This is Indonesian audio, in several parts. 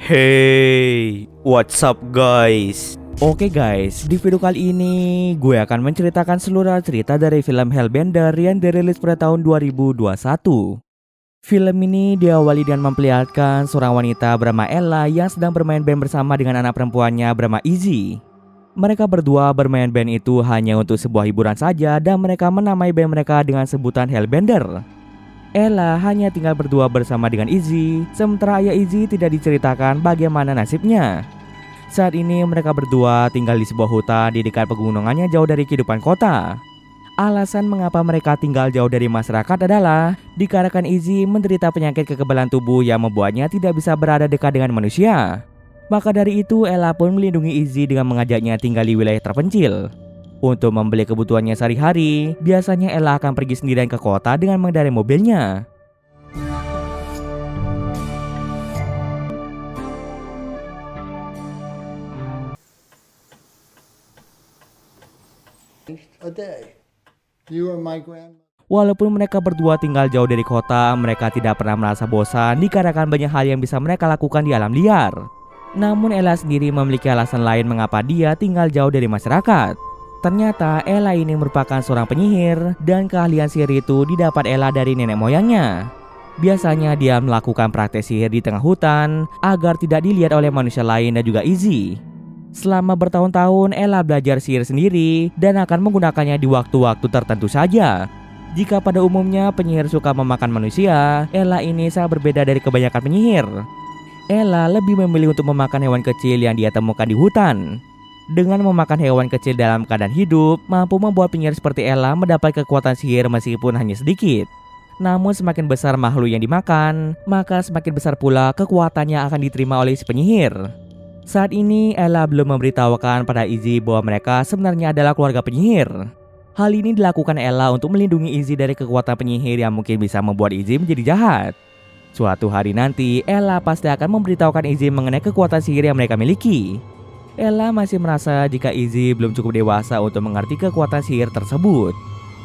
Hey, what's up guys? Oke guys, di video kali ini gue akan menceritakan seluruh cerita dari film Hellbender yang dirilis pada tahun 2021. Film ini diawali dengan memperlihatkan seorang wanita bernama Ella yang sedang bermain band bersama dengan anak perempuannya bernama Izzy. Mereka berdua bermain band itu hanya untuk sebuah hiburan saja dan mereka menamai band mereka dengan sebutan Hellbender. Ella hanya tinggal berdua bersama dengan Izzy, sementara ayah Izzy tidak diceritakan bagaimana nasibnya. Saat ini mereka berdua tinggal di sebuah hutan di dekat pegunungannya jauh dari kehidupan kota. Alasan mengapa mereka tinggal jauh dari masyarakat adalah dikarenakan Izzy menderita penyakit kekebalan tubuh yang membuatnya tidak bisa berada dekat dengan manusia. Maka dari itu Ella pun melindungi Izzy dengan mengajaknya tinggal di wilayah terpencil. Untuk membeli kebutuhannya sehari-hari, biasanya Ella akan pergi sendirian ke kota dengan mengendarai mobilnya. A day. You and my grandmother. Walaupun mereka berdua tinggal jauh dari kota, mereka tidak pernah merasa bosan dikarenakan banyak hal yang bisa mereka lakukan di alam liar. Namun Ella sendiri memiliki alasan lain mengapa dia tinggal jauh dari masyarakat. Ternyata Ella ini merupakan seorang penyihir dan keahlian sihir itu didapat Ella dari nenek moyangnya. Biasanya dia melakukan praktek sihir di tengah hutan agar tidak dilihat oleh manusia lain dan juga Izzy. Selama bertahun-tahun Ella belajar sihir sendiri dan akan menggunakannya di waktu-waktu tertentu saja. Jika pada umumnya penyihir suka memakan manusia, Ella ini sangat berbeda dari kebanyakan penyihir. Ella lebih memilih untuk memakan hewan kecil yang dia temukan di hutan. Dengan memakan hewan kecil dalam keadaan hidup, mampu membuat penyihir seperti Ella mendapat kekuatan sihir meskipun hanya sedikit. Namun semakin besar makhluk yang dimakan, maka semakin besar pula kekuatannya akan diterima oleh si penyihir. Saat ini Ella belum memberitahukan pada Izzy bahwa mereka sebenarnya adalah keluarga penyihir. Hal ini dilakukan Ella untuk melindungi Izzy dari kekuatan penyihir yang mungkin bisa membuat Izzy menjadi jahat. Suatu hari nanti, Ella pasti akan memberitahukan Izzy mengenai kekuatan sihir yang mereka miliki. Ella masih merasa jika Izzy belum cukup dewasa untuk mengerti kekuatan sihir tersebut.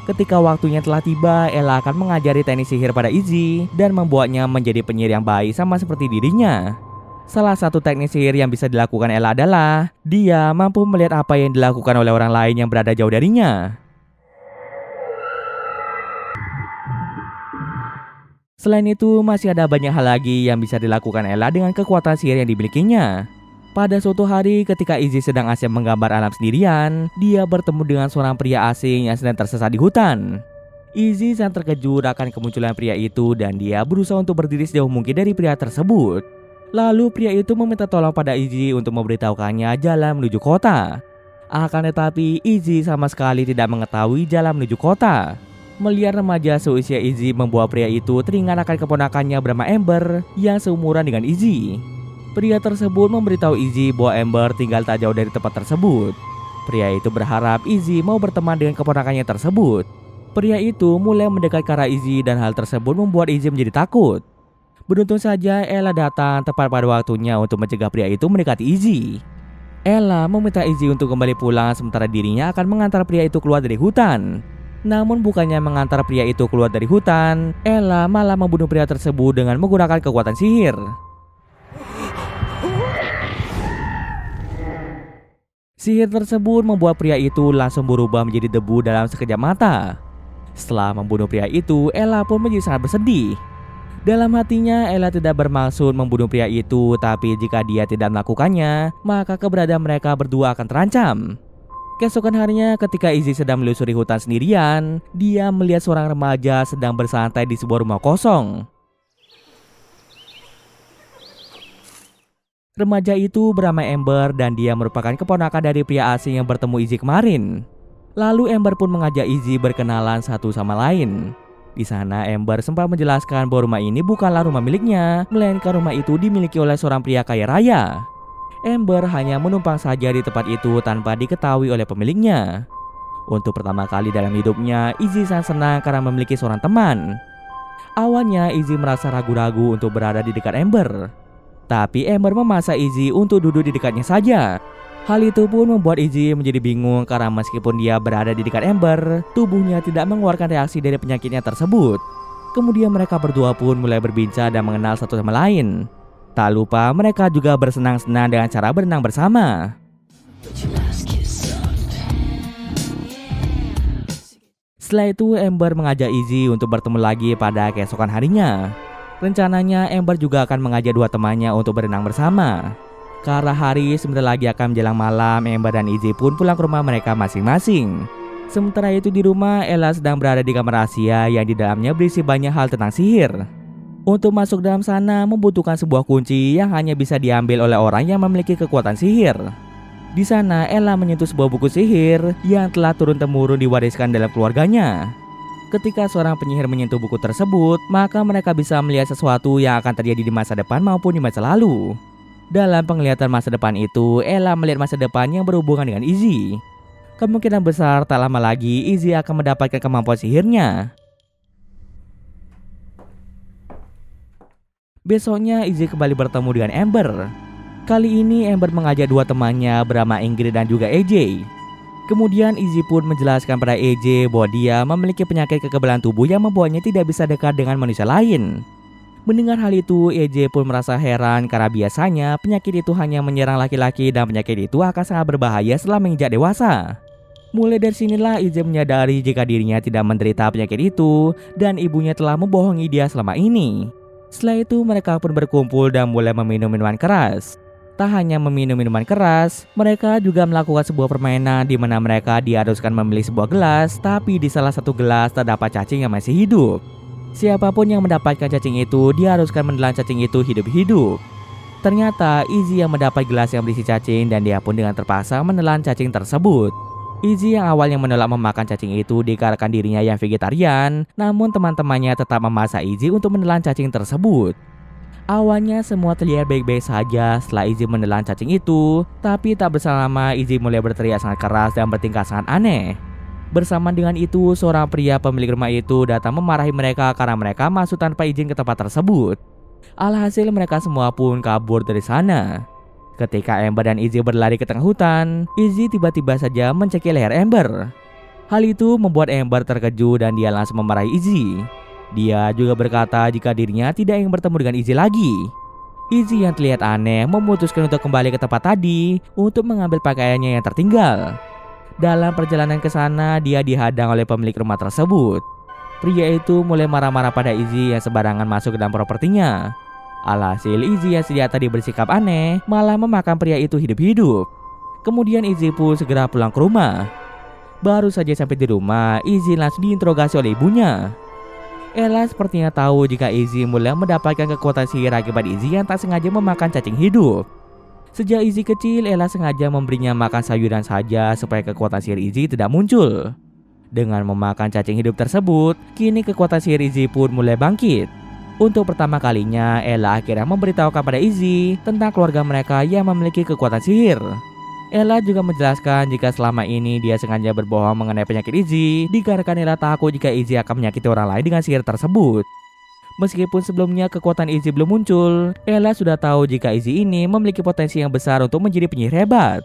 Ketika waktunya telah tiba, Ella akan mengajari teknik sihir pada Izzy dan membuatnya menjadi penyihir yang baik sama seperti dirinya. Salah satu teknik sihir yang bisa dilakukan Ella adalah dia mampu melihat apa yang dilakukan oleh orang lain yang berada jauh darinya. Selain itu, masih ada banyak hal lagi yang bisa dilakukan Ella dengan kekuatan sihir yang dimilikinya. Pada suatu hari ketika Izzy sedang asyik menggambar alam sendirian, dia bertemu dengan seorang pria asing yang sedang tersesat di hutan. Izzy sangat terkejut akan kemunculan pria itu dan dia berusaha untuk berdiri sejauh mungkin dari pria tersebut. Lalu pria itu meminta tolong pada Izzy untuk memberitahukannya jalan menuju kota. Akan tetapi Izzy sama sekali tidak mengetahui jalan menuju kota. Melihat remaja seusia Izzy membawa pria itu teringat akan keponakannya bernama Amber yang seumuran dengan Izzy. Pria tersebut memberitahu Izzy bahwa Amber tinggal tak jauh dari tempat tersebut. Pria itu berharap Izzy mau berteman dengan keponakannya tersebut. Pria itu mulai mendekat ke arah Izzy dan hal tersebut membuat Izzy menjadi takut. Beruntung saja Ella datang tepat pada waktunya untuk mencegah pria itu mendekati Izzy. Ella meminta Izzy untuk kembali pulang sementara dirinya akan mengantar pria itu keluar dari hutan. Namun bukannya mengantar pria itu keluar dari hutan, Ella malah membunuh pria tersebut dengan menggunakan kekuatan sihir. Sihir tersebut membuat pria itu langsung berubah menjadi debu dalam sekejap mata. Setelah membunuh pria itu, Ella pun menjadi sangat bersedih. Dalam hatinya, Ella tidak bermaksud membunuh pria itu, tapi jika dia tidak melakukannya, maka keberadaan mereka berdua akan terancam. Keesokan harinya ketika Izzy sedang melusuri hutan sendirian, dia melihat seorang remaja sedang bersantai di sebuah rumah kosong. Remaja itu bernama Amber dan dia merupakan keponakan dari pria asing yang bertemu Izzy kemarin. Lalu Amber pun mengajak Izzy berkenalan satu sama lain. Di sana Amber sempat menjelaskan bahwa rumah ini bukanlah rumah miliknya, melainkan rumah itu dimiliki oleh seorang pria kaya raya. Amber hanya menumpang saja di tempat itu tanpa diketahui oleh pemiliknya. Untuk pertama kali dalam hidupnya, Izzy sangat senang karena memiliki seorang teman. Awalnya Izzy merasa ragu-ragu untuk berada di dekat Amber. Tapi Amber memaksa Izzy untuk duduk di dekatnya saja. Hal itu pun membuat Izzy menjadi bingung karena meskipun dia berada di dekat Amber, tubuhnya tidak mengeluarkan reaksi dari penyakitnya tersebut. Kemudian mereka berdua pun mulai berbincang dan mengenal satu sama lain. Tak lupa mereka juga bersenang-senang dengan cara berenang bersama. Setelah itu Amber mengajak Izzy untuk bertemu lagi pada keesokan harinya. Rencananya Amber juga akan mengajak dua temannya untuk berenang bersama. Karena hari sebentar lagi akan menjelang malam, Amber dan Izzy pun pulang ke rumah mereka masing-masing. Sementara itu di rumah, Ella sedang berada di kamar rahasia yang di dalamnya berisi banyak hal tentang sihir. Untuk masuk dalam sana membutuhkan sebuah kunci yang hanya bisa diambil oleh orang yang memiliki kekuatan sihir. Di sana Ella menyentuh sebuah buku sihir yang telah turun-temurun diwariskan dalam keluarganya. Ketika seorang penyihir menyentuh buku tersebut, maka mereka bisa melihat sesuatu yang akan terjadi di masa depan maupun di masa lalu. Dalam penglihatan masa depan itu, Ella melihat masa depan yang berhubungan dengan Izzy. Kemungkinan besar tak lama lagi Izzy akan mendapatkan kemampuan sihirnya. Besoknya Izzy kembali bertemu dengan Amber. Kali ini Amber mengajak dua temannya bernama Ingrid dan juga AJ. Kemudian Izzy pun menjelaskan pada AJ bahwa dia memiliki penyakit kekebalan tubuh yang membuatnya tidak bisa dekat dengan manusia lain. Mendengar hal itu, AJ pun merasa heran karena biasanya penyakit itu hanya menyerang laki-laki dan penyakit itu akan sangat berbahaya setelah menginjak dewasa. Mulai dari sinilah AJ menyadari jika dirinya tidak menderita penyakit itu dan ibunya telah membohongi dia selama ini. Setelah itu mereka pun berkumpul dan mulai meminum minuman keras. Tak hanya meminum minuman keras, mereka juga melakukan sebuah permainan di mana mereka diharuskan memilih sebuah gelas, tapi di salah satu gelas terdapat cacing yang masih hidup. Siapapun yang mendapatkan cacing itu diharuskan menelan cacing itu hidup-hidup. Ternyata Izzy yang mendapat gelas yang berisi cacing dan dia pun dengan terpaksa menelan cacing tersebut. Izzy yang awalnya menolak memakan cacing itu dikarenakan dirinya yang vegetarian, namun teman-temannya tetap memaksa Izzy untuk menelan cacing tersebut. Awalnya semua terlihat baik-baik saja setelah Izzy menelan cacing itu, tapi tak berselang lama Izzy mulai berteriak sangat keras dan bertingkah sangat aneh. Bersamaan dengan itu, seorang pria pemilik rumah itu datang memarahi mereka karena mereka masuk tanpa izin ke tempat tersebut. Alhasil mereka semua pun kabur dari sana. Ketika Amber dan Izzy berlari ke tengah hutan, Izzy tiba-tiba saja mencekik leher Amber. Hal itu membuat Amber terkejut dan dia langsung memarahi Izzy. Dia juga berkata jika dirinya tidak ingin bertemu dengan Izzy lagi. Izzy yang terlihat aneh memutuskan untuk kembali ke tempat tadi untuk mengambil pakaiannya yang tertinggal. Dalam perjalanan ke sana, dia dihadang oleh pemilik rumah tersebut. Pria itu mulai marah-marah pada Izzy yang sembarangan masuk ke dalam propertinya. Alhasil Izzy yang sejak tadi bersikap aneh malah memakan pria itu hidup-hidup. Kemudian Izzy pun segera pulang ke rumah. Baru saja sampai di rumah, Izzy langsung diinterogasi oleh ibunya. Ella sepertinya tahu jika Izzy mulai mendapatkan kekuatan sihir akibat Izzy yang tak sengaja memakan cacing hidup. Sejak Izzy kecil, Ella sengaja memberinya makan sayuran saja supaya kekuatan sihir Izzy tidak muncul. Dengan memakan cacing hidup tersebut, kini kekuatan sihir Izzy pun mulai bangkit. Untuk pertama kalinya, Ella akhirnya memberitahukan pada Izzy tentang keluarga mereka yang memiliki kekuatan sihir. Ella juga menjelaskan jika selama ini dia sengaja berbohong mengenai penyakit Izzy dikarenakan Ella takut jika Izzy akan menyakiti orang lain dengan sihir tersebut. Meskipun sebelumnya kekuatan Izzy belum muncul, Ella sudah tahu jika Izzy ini memiliki potensi yang besar untuk menjadi penyihir hebat.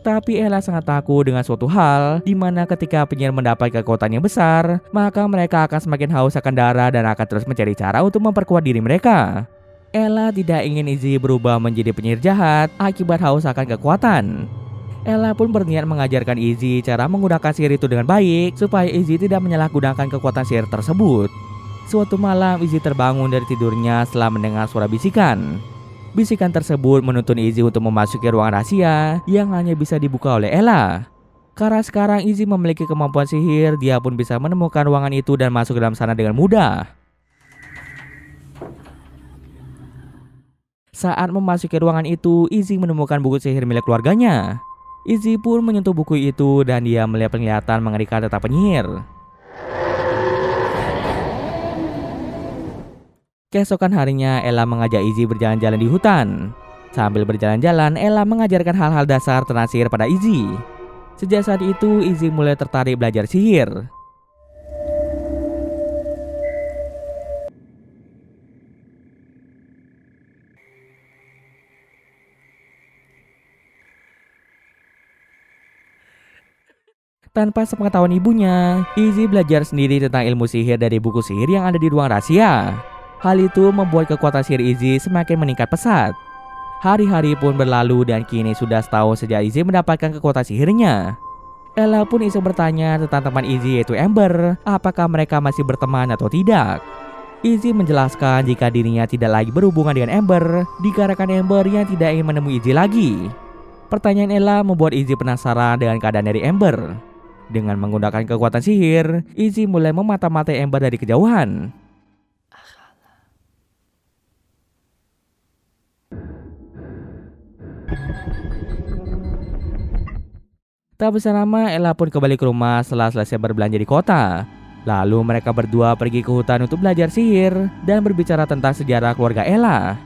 Tapi Ella sangat takut dengan suatu hal, di mana ketika penyihir mendapat kekuatan yang besar, maka mereka akan semakin haus akan darah dan akan terus mencari cara untuk memperkuat diri mereka. Ella tidak ingin Izzy berubah menjadi penyihir jahat akibat haus akan kekuatan. Ella pun berniat mengajarkan Izzy cara menggunakan sihir itu dengan baik, supaya Izzy tidak menyalahgunakan kekuatan sihir tersebut. Suatu malam Izzy terbangun dari tidurnya setelah mendengar suara bisikan. Bisikan tersebut menuntun Izzy untuk memasuki ruangan rahasia yang hanya bisa dibuka oleh Ella. Karena sekarang Izzy memiliki kemampuan sihir, dia pun bisa menemukan ruangan itu dan masuk ke dalam sana dengan mudah. Saat memasuki ruangan itu, Izzy menemukan buku sihir milik keluarganya. Izzy pun menyentuh buku itu dan dia melihat penglihatan mengerikan tentang penyihir. Keesokan harinya, Ella mengajak Izzy berjalan-jalan di hutan. Sambil berjalan-jalan, Ella mengajarkan hal-hal dasar tentang sihir pada Izzy. Sejak saat itu, Izzy mulai tertarik belajar sihir. Tanpa sepengetahuan ibunya, Izzy belajar sendiri tentang ilmu sihir dari buku sihir yang ada di ruang rahasia. Hal itu membuat kekuatan sihir Izzy semakin meningkat pesat. Hari-hari pun berlalu dan kini sudah setahun sejak Izzy mendapatkan kekuatan sihirnya. Ella pun iseng bertanya tentang teman Izzy yaitu Amber, apakah mereka masih berteman atau tidak. Izzy menjelaskan jika dirinya tidak lagi berhubungan dengan Amber, dikarenakan Amber yang tidak ingin menemui Izzy lagi. Pertanyaan Ella membuat Izzy penasaran dengan keadaan dari Amber. Dengan menggunakan kekuatan sihir, Izzy mulai memata-matai Amber dari kejauhan. Tak berselang lama, Ella pun kembali ke rumah setelah selesai berbelanja di kota. Lalu mereka berdua pergi ke hutan untuk belajar sihir dan berbicara tentang sejarah keluarga Ella.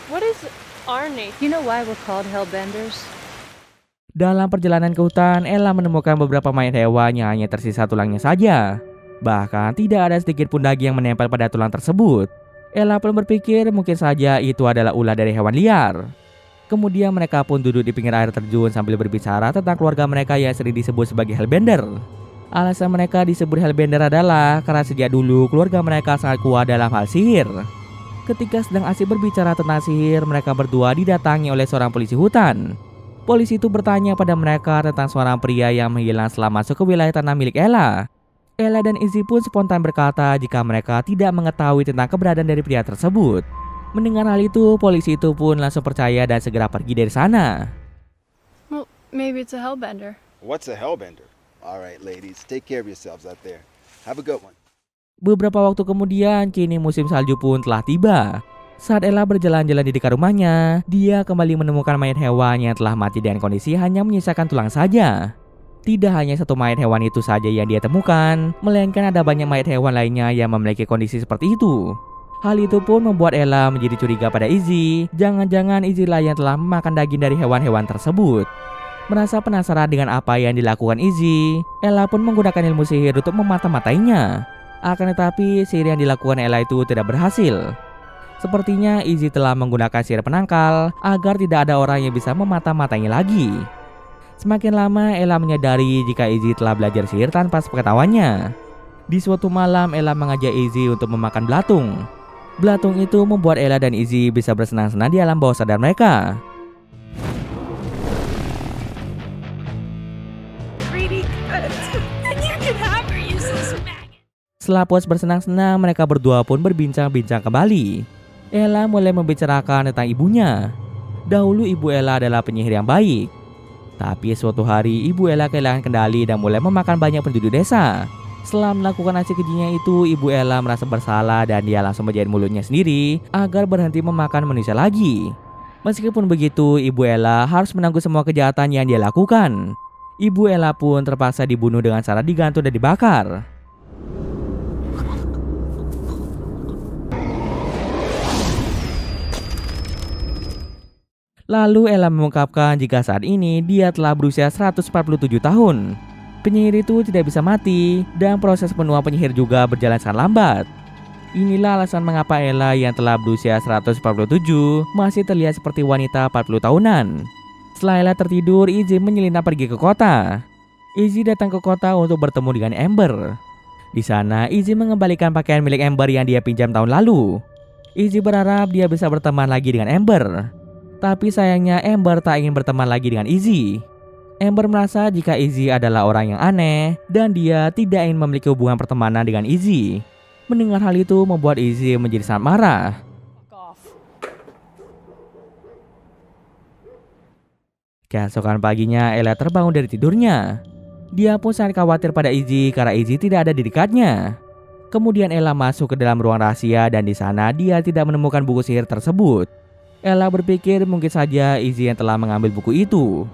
What is Arne? You know why we're called Hellbenders? Dalam perjalanan ke hutan, Ella menemukan beberapa mayat hewan yang hanya tersisa tulangnya saja. Bahkan tidak ada sedikit pun daging yang menempel pada tulang tersebut. Ella pun berpikir mungkin saja itu adalah ulah dari hewan liar. Kemudian mereka pun duduk di pinggir air terjun sambil berbicara tentang keluarga mereka yang sering disebut sebagai Hellbender. Alasan mereka disebut Hellbender adalah karena sejak dulu keluarga mereka sangat kuat dalam hal sihir. Ketika sedang asik berbicara tentang sihir, mereka berdua didatangi oleh seorang polisi hutan. Polisi itu bertanya pada mereka tentang seorang pria yang menghilang setelah masuk ke wilayah tanah milik Ella. Ella dan Izzy pun spontan berkata jika mereka tidak mengetahui tentang keberadaan dari pria tersebut. Mendengar hal itu, polisi itu pun langsung percaya dan segera pergi dari sana. Well, maybe it's a Hellbender. What's a hellbender? All right, ladies, take care of yourselves out there. Have a good one. Beberapa waktu kemudian, kini musim salju pun telah tiba. Saat Ella berjalan-jalan di dekat rumahnya, dia kembali menemukan mayat hewan yang telah mati dengan kondisi hanya menyisakan tulang saja. Tidak hanya satu mayat hewan itu saja yang dia temukan, melainkan ada banyak mayat hewan lainnya yang memiliki kondisi seperti itu. Hal itu pun membuat Ella menjadi curiga pada Izzy. Jangan-jangan Izzy lah yang telah memakan daging dari hewan-hewan tersebut. Merasa penasaran dengan apa yang dilakukan Izzy, Ella pun menggunakan ilmu sihir untuk memata-matainya. Akan tetapi sihir yang dilakukan Ella itu tidak berhasil. Sepertinya Izzy telah menggunakan sihir penangkal agar tidak ada orang yang bisa memata-matainya lagi. Semakin lama Ella menyadari jika Izzy telah belajar sihir tanpa sepengetahuannya. Di suatu malam Ella mengajak Izzy untuk memakan belatung. Belatung itu membuat Ella dan Izzy bisa bersenang-senang di alam bawah sadar mereka. Setelah puas bersenang-senang, mereka berdua pun berbincang-bincang kembali. Ella mulai membicarakan tentang ibunya. Dahulu ibu Ella adalah penyihir yang baik. Tapi suatu hari ibu Ella kehilangan kendali dan mulai memakan banyak penduduk desa. Setelah melakukan aksi kejinya itu, ibu Ella merasa bersalah dan dia langsung menjahit mulutnya sendiri agar berhenti memakan manusia lagi. Meskipun begitu, ibu Ella harus menanggung semua kejahatan yang dia lakukan. Ibu Ella pun terpaksa dibunuh dengan cara digantung dan dibakar. Lalu Ella mengungkapkan jika saat ini dia telah berusia 147 tahun. Penyihir itu tidak bisa mati dan proses penuaan penyihir juga berjalan sangat lambat. Inilah alasan mengapa Ella yang telah berusia 147 masih terlihat seperti wanita 40 tahunan. Setelah Ella tertidur, Izzy menyelinap pergi ke kota. Izzy datang ke kota untuk bertemu dengan Amber. Di sana, Izzy mengembalikan pakaian milik Amber yang dia pinjam tahun lalu. Izzy berharap dia bisa berteman lagi dengan Amber. Tapi sayangnya Amber tak ingin berteman lagi dengan Izzy. Amber merasa jika Izzy adalah orang yang aneh dan dia tidak ingin memiliki hubungan pertemanan dengan Izzy. Mendengar hal itu membuat Izzy menjadi sangat marah. Keesokan paginya Ella terbangun dari tidurnya. Dia pun sangat khawatir pada Izzy karena Izzy tidak ada di dekatnya. Kemudian Ella masuk ke dalam ruang rahasia dan di sana dia tidak menemukan buku sihir tersebut. Ella berpikir mungkin saja Izzy yang telah mengambil buku itu.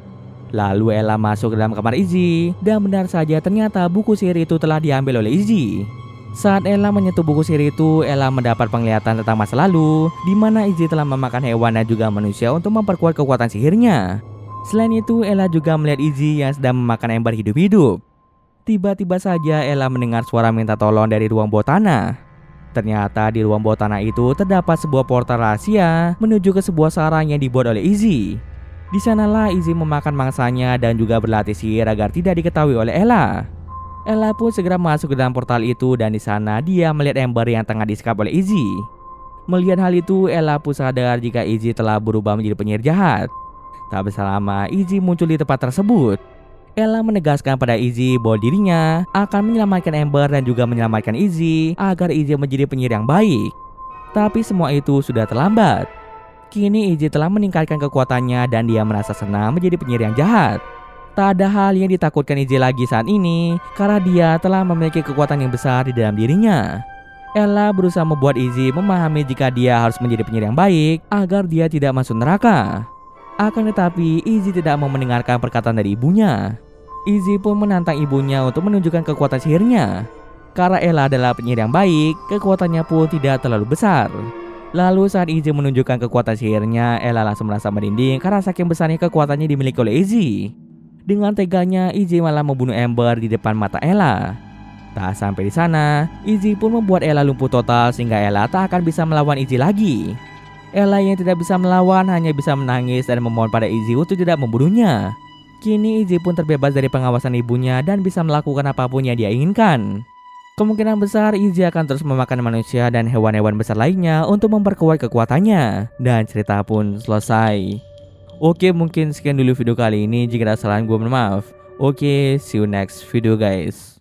Lalu Ella masuk ke dalam kamar Izzy dan benar saja ternyata buku sihir itu telah diambil oleh Izzy. Saat Ella menyentuh buku sihir itu, Ella mendapat penglihatan tentang masa lalu di mana Izzy telah memakan hewan dan juga manusia untuk memperkuat kekuatan sihirnya. Selain itu, Ella juga melihat Izzy yang sedang memakan Amber hidup-hidup. Tiba-tiba saja Ella mendengar suara minta tolong dari ruang bawah tanah. Ternyata di ruang bawah tanah itu terdapat sebuah portal rahasia menuju ke sebuah sarang yang dibuat oleh Izzy. Di sanalah Izzy memakan mangsanya dan juga berlatih sihir agar tidak diketahui oleh Ella. Ella pun segera masuk ke dalam portal itu dan di sana dia melihat Amber yang tengah disekap oleh Izzy. Melihat hal itu, Ella pun sadar jika Izzy telah berubah menjadi penyihir jahat. Tak berselang lama, Izzy muncul di tempat tersebut. Ella menegaskan pada Izzy bahwa dirinya akan menyelamatkan Amber dan juga menyelamatkan Izzy agar Izzy menjadi penyihir yang baik. Tapi semua itu sudah terlambat. Kini Izzy telah meningkatkan kekuatannya dan dia merasa senang menjadi penyihir yang jahat. Tak ada hal yang ditakutkan Izzy lagi saat ini karena dia telah memiliki kekuatan yang besar di dalam dirinya. Ella berusaha membuat Izzy memahami jika dia harus menjadi penyihir yang baik agar dia tidak masuk neraka. Akan tetapi Izzy tidak mau mendengarkan perkataan dari ibunya. Izzy pun menantang ibunya untuk menunjukkan kekuatan sihirnya. Karena Ella adalah penyihir yang baik, kekuatannya pun tidak terlalu besar. Lalu saat Izzy menunjukkan kekuatan sihirnya, Ella langsung merasa merinding karena saking besarnya kekuatannya dimiliki oleh Izzy. Dengan teganya, Izzy malah membunuh Amber di depan mata Ella. Tak sampai di sana, Izzy pun membuat Ella lumpuh total sehingga Ella tak akan bisa melawan Izzy lagi. Ella yang tidak bisa melawan hanya bisa menangis dan memohon pada Izzy untuk tidak membunuhnya. Kini Izzy pun terbebas dari pengawasan ibunya dan bisa melakukan apapun yang dia inginkan. Kemungkinan besar Izzy akan terus memakan manusia dan hewan-hewan besar lainnya untuk memperkuat kekuatannya. Dan cerita pun selesai. Oke, mungkin sekian dulu video kali ini. Jika ada kesalahan gue mohon maaf. Oke, see you next video guys.